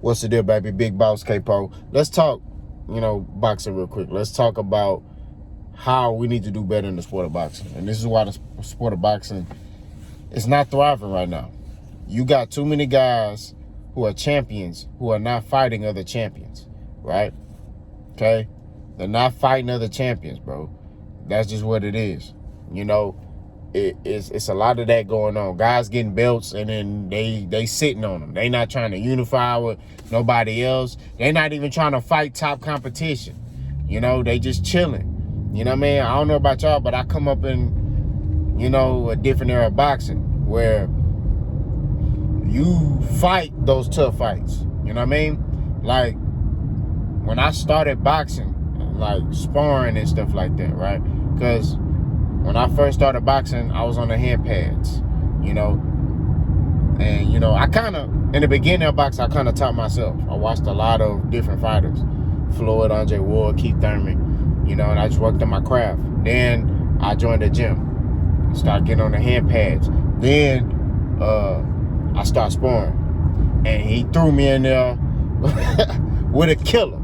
What's the deal, baby? Big Boss Capo. Let's talk, boxing real quick. Let's talk about how we need to do better in the sport of boxing. And this is why the sport of boxing is not thriving right now. You got too many guys who are champions who are not fighting other champions, right? Okay? They're not fighting other champions, bro. That's just what it is. It's a lot of that going on. Guys getting belts and then they sitting on them. They not trying to unify with nobody else. They not even trying to fight top competition. They just chilling. You know what I mean? I don't know about y'all, but I come up in, a different era of boxing where you fight those tough fights. You know what I mean? Like, when I started boxing, like sparring and stuff like that, right? Because when I first started boxing, I was on the hand pads, and, I kind of, in the beginning of boxing, I kind of taught myself. I watched a lot of different fighters, Floyd, Andre Ward, Keith Thurman, and I just worked on my craft. Then I joined the gym, started getting on the hand pads. Then I started sparring, and he threw me in there with a killer,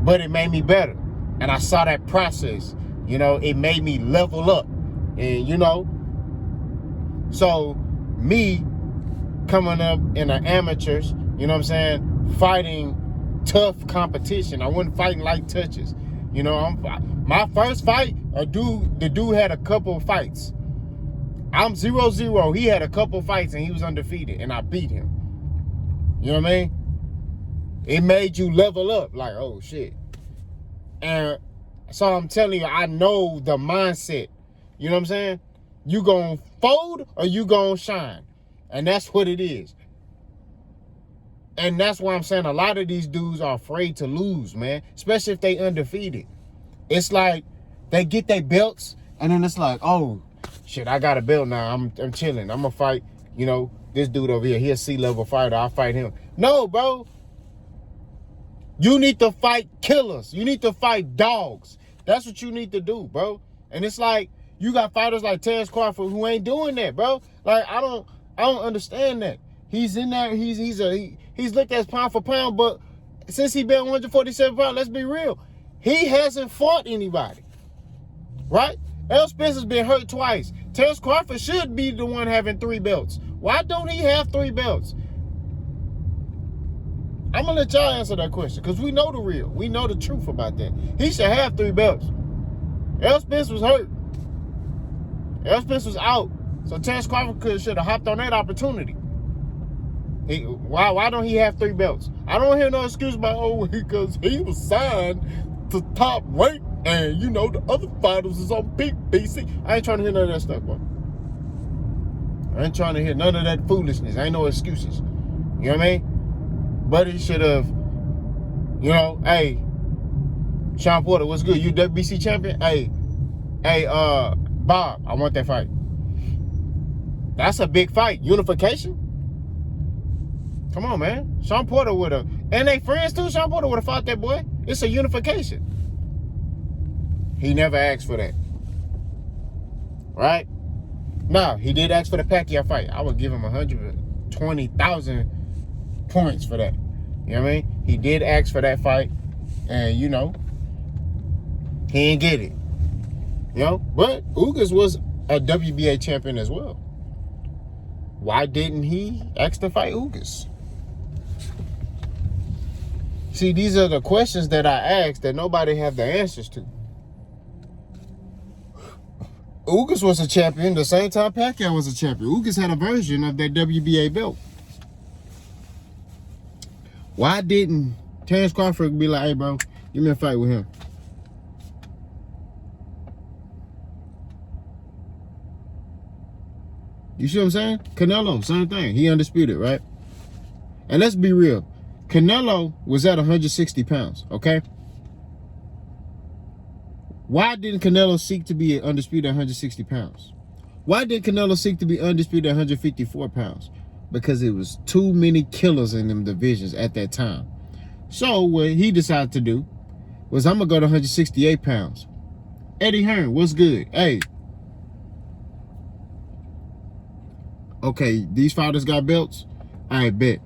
but it made me better. And I saw that process. It made me level up. And, so me coming up in the amateurs, fighting tough competition. I wasn't fighting light touches. My first fight, the dude had a couple of fights. I'm 0-0. He had a couple of fights and he was undefeated and I beat him. You know what I mean? It made you level up like, oh shit. And so I'm telling you, I know the mindset. You know what I'm saying? You gonna fold or you gonna shine. And that's what it is. And that's why I'm saying a lot of these dudes are afraid to lose, man. Especially if they undefeated. It's like they get their belts and then it's like, oh, shit, I got a belt now. I'm chilling. I'm gonna fight, this dude over here. He a C-level fighter. I'll fight him. No, bro. You need to fight killers. You need to fight dogs. That's what you need to do, bro. And it's like you got fighters like Terrence Crawford who ain't doing that, bro. Like I don't understand that. He's in there. He's looked at as pound for pound, but since he been 147 pounds, let's be real, he hasn't fought anybody, right? Errol Spencer's been hurt twice. Terrence Crawford should be the one having 3 belts. Why don't he have 3 belts? I'm going to let y'all answer that question because we know the real. We know the truth about that. He should have 3 belts. Errol Spence was hurt. Errol Spence was out. So Terrence Crawford should have hopped on that opportunity. Why don't he have 3 belts? I don't hear no excuse about, because he was signed to top rank and, the other fighters is on big BC. I ain't trying to hear none of that stuff, bro. I ain't trying to hear none of that foolishness. Ain't no excuses. You know what I mean? But he should have, hey, Sean Porter, what's good? You WBC champion? Hey, Bob, I want that fight. That's a big fight. Unification? Come on, man. Sean Porter would have, and they friends too, Sean Porter would have fought that boy. It's a unification. He never asked for that. Right? Now, he did ask for the Pacquiao fight. I would give him 120,000 points for that. You know what I mean? He did ask for that fight, and he didn't get it. But Ugas was a WBA champion as well. Why didn't he ask to fight Ugas? See, these are the questions that I asked that nobody have the answers to. Ugas was a champion the same time Pacquiao was a champion. Ugas had a version of that WBA belt. Why didn't Terrence Crawford be like, hey, bro, give me a fight with him? You see what I'm saying? Canelo, same thing. He undisputed, right? And let's be real. Canelo was at 160 pounds, okay? Why didn't Canelo seek to be undisputed at 160 pounds? Why did Canelo seek to be undisputed at 154 pounds? Because it was too many killers in them divisions at that time. So what he decided to do was, I'm going to go to 168 pounds. Eddie Hearn, what's good? Hey. Okay, these fighters got belts? I bet.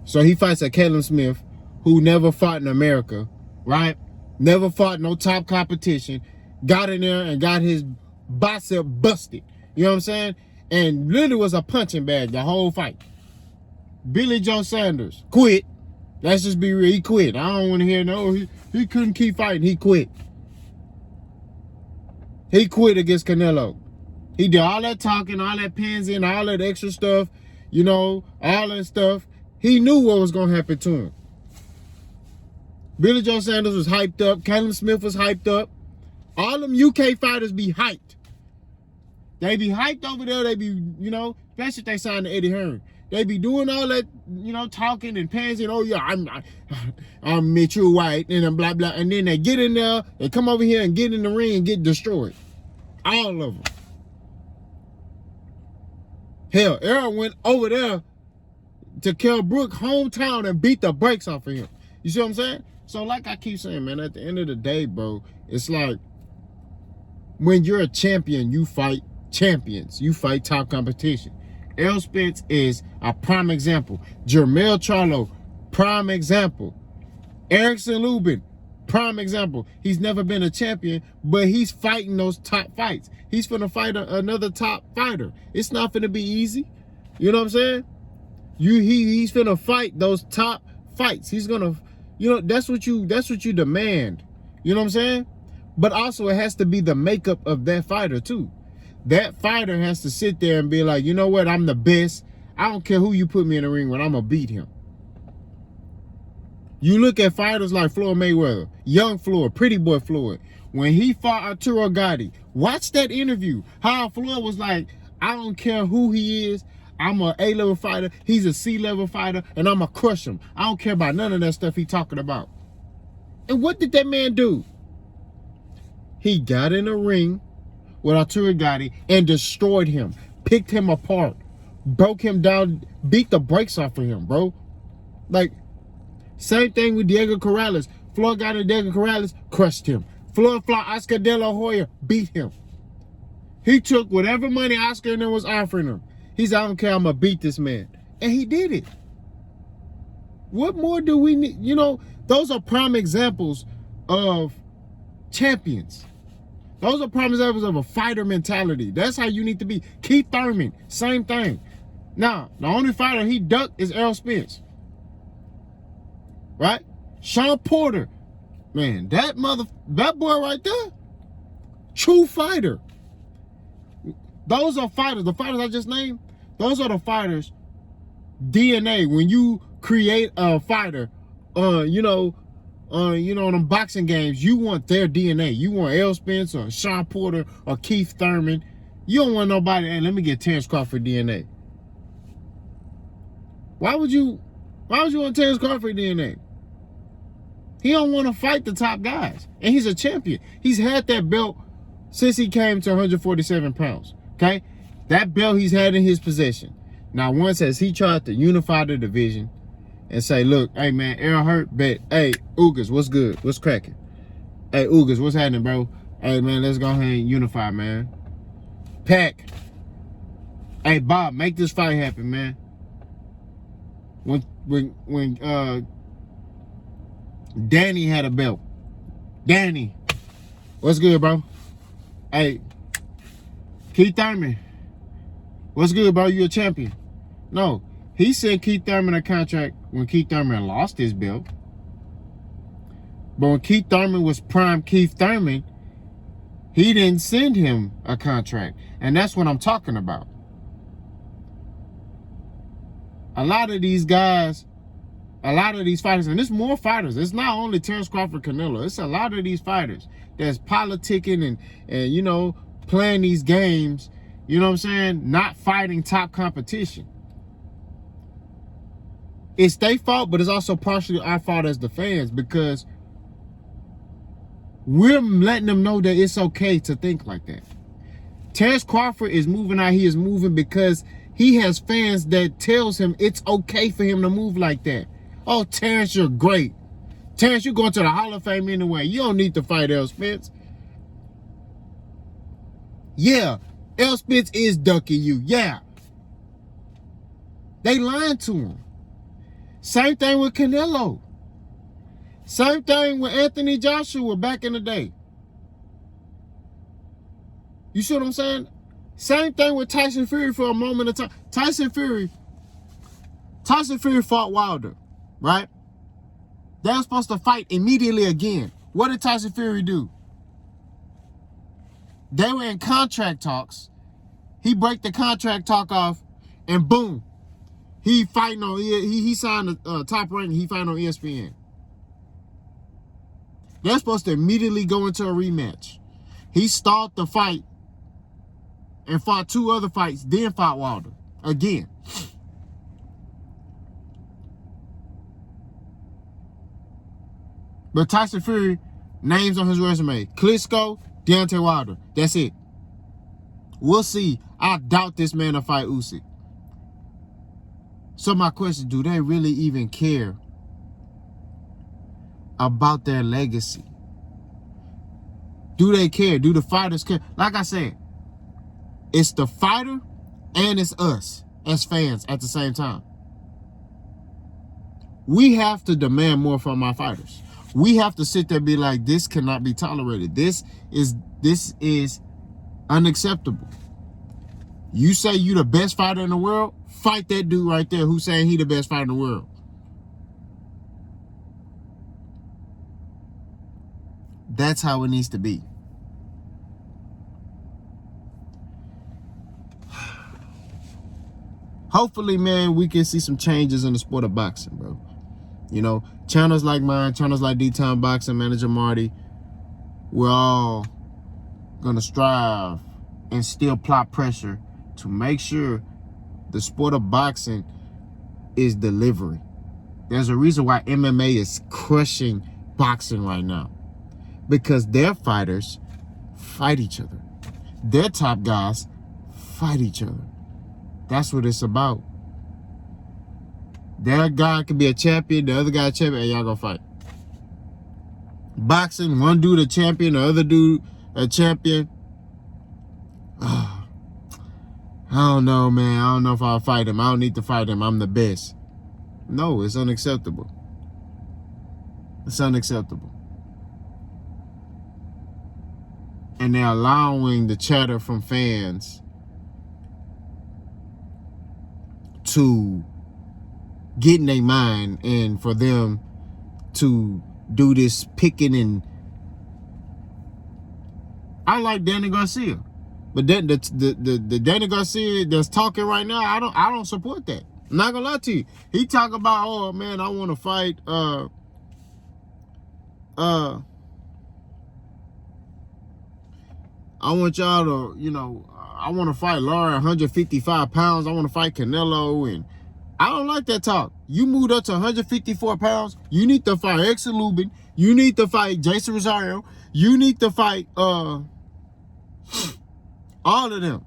So he fights a Callum Smith who never fought in America, right? Never fought no top competition. Got in there and got his bicep busted. You know what I'm saying? And literally was a punching bag the whole fight. Billy Joe Saunders quit. Let's just be real. He quit. I don't want to hear no. He couldn't keep fighting. He quit. He quit against Canelo. He did all that talking, all that pansy, and all that extra stuff. You know, all that stuff. He knew what was going to happen to him. Billy Joe Saunders was hyped up. Callum Smith was hyped up. All them UK fighters be hyped. They be hyped over there. They be, you know, especially if they signed to Eddie Hearn. They be doing all that, you know, talking and pansing. Oh yeah, I'm Mitchell White and blah blah. And then they get in there, they come over here and get in the ring and get destroyed. All of them. Hell, Errol went over there to Kell Brook hometown and beat the brakes off of him. You see what I'm saying? So like I keep saying, man, at the end of the day, bro, it's like when you're a champion, you fight champions. You fight top competition. Errol Spence is a prime example. Jermell Charlo, prime example. Erickson Lubin, prime example. He's never been a champion, but he's fighting those top fights. He's finna fight another top fighter. It's not finna be easy. You know what I'm saying? He's finna fight those top fights. He's gonna, you know, that's what you demand. You know what I'm saying? But also it has to be the makeup of that fighter too. That fighter has to sit there and be like, you know what, I'm the best. I don't care who you put me in the ring with, I'm gonna beat him. You look at fighters like Floyd Mayweather, young Floyd, pretty boy Floyd. When he fought Arturo Gatti, watch that interview. How Floyd was like, I don't care who he is. I'm a A-level fighter. He's a C-level fighter, and I'm gonna crush him. I don't care about none of that stuff he talking about. And what did that man do? He got in a ring with Arturo Gatti and destroyed him, picked him apart, broke him down, beat the brakes off of him, bro. Like, same thing with Diego Corrales. Floyd got in Diego Corrales, crushed him. Floyd fought Oscar De La Hoya, beat him. He took whatever money Oscar and them was offering him. He said, I don't care, I'm gonna beat this man. And he did it. What more do we need? You know, those are prime examples of champions. Those are prime examples of a fighter mentality. That's how you need to be. Keith Thurman, same thing. Now, the only fighter he ducked is Errol Spence. Right? Sean Porter. Man, that boy right there, true fighter. Those are fighters. The fighters I just named, those are the fighters' DNA. When you create a fighter, you know, them boxing games, you want their DNA. You want Errol Spence or Sean Porter or Keith Thurman. You don't want nobody, hey, let me get Terrence Crawford DNA. Why would you want Terrence Crawford DNA? He don't want to fight the top guys. And he's a champion. He's had that belt since he came to 147 pounds. Okay? That belt he's had in his possession. Now, once as he tried to unify the division and say, look, hey, man, Errol hurt, bet. Hey, Ugas, what's good? What's cracking? Hey, Ugas, what's happening, bro? Hey, man, let's go ahead and unify, man. Pack. Hey, Bob, make this fight happen, man. When Danny had a belt. Danny, what's good, bro? Hey, Keith Thurman, what's good, bro? You a champion. No, he sent Keith Thurman a contract when Keith Thurman lost his belt. But when Keith Thurman was prime Keith Thurman, he didn't send him a contract. And that's what I'm talking about. A lot of these guys, a lot of these fighters, and there's more fighters. It's not only Terrence Crawford, Canelo. It's a lot of these fighters that's politicking and you know, playing these games, you know what I'm saying? Not fighting top competition. It's their fault, but it's also partially our fault as the fans because we're letting them know that it's okay to think like that. Terrence Crawford is moving how he is moving because he has fans that tells him it's okay for him to move like that. Oh, Terrence, you're great. Terrence, you're going to the Hall of Fame anyway. You don't need to fight Errol Spence. Yeah, Errol Spence is ducking you. Yeah. They lying to him. Same thing with Canelo. Same thing with Anthony Joshua back in the day. You see what I'm saying? Same thing with Tyson Fury for a moment of time. Tyson Fury fought Wilder, right? They were supposed to fight immediately again. What did Tyson Fury do? They were in contract talks. He break the contract talk off, and boom, he fighting on. He signed a top rank. He fighting on ESPN. They're supposed to immediately go into a rematch. He stalled the fight and fought 2 other fights, then fought Wilder again. But Tyson Fury, names on his resume: Klitschko, Deontay Wilder. That's it. We'll see. I doubt this man will fight Usyk. So my question, do they really even care about their legacy? Do they care? Do the fighters care? Like I said, it's the fighter and it's us as fans at the same time. We have to demand more from our fighters. We have to sit there and be like, this cannot be tolerated. This is unacceptable. You say you the best fighter in the world, fight that dude right there who's saying he the best fighter in the world. That's how it needs to be. Hopefully, man, we can see some changes in the sport of boxing, bro. You know, channels like mine, channels like D-Town Boxing, Manager Marty, we're all gonna strive and still apply pressure to make sure the sport of boxing is delivering. There's a reason why MMA is crushing boxing right now. Because their fighters fight each other. Their top guys fight each other. That's what it's about. Their guy could be a champion, the other guy a champion, and y'all gonna fight. Boxing, one dude a champion, the other dude a champion. I don't know, man. I don't know if I'll fight him. I don't need to fight him. I'm the best. No, it's unacceptable. It's unacceptable. And they're allowing the chatter from fans to get in their mind and for them to do this picking. And I like Danny Garcia, but then the Danny Garcia that's talking right now, I don't support that. I'm not gonna lie to you. He talk about, oh man, I want to fight I want y'all to, you know, I want to fight Lara 155 pounds. I want to fight Canelo. And I don't like that talk. You moved up to 154 pounds. You need to fight Exer Lubin. You need to fight Jason Rosario. You need to fight all of them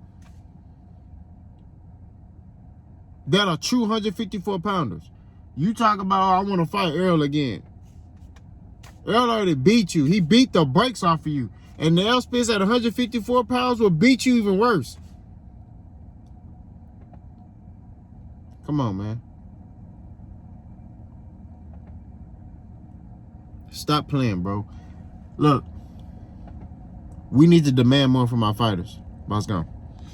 that are true 154 pounders. You talk about, oh, I want to fight Earl again. Earl already beat you. He beat the brakes off of you. And the Elspeth at 154 pounds will beat you even worse. Come on, man. Stop playing, bro. Look, we need to demand more from our fighters. Boss gone.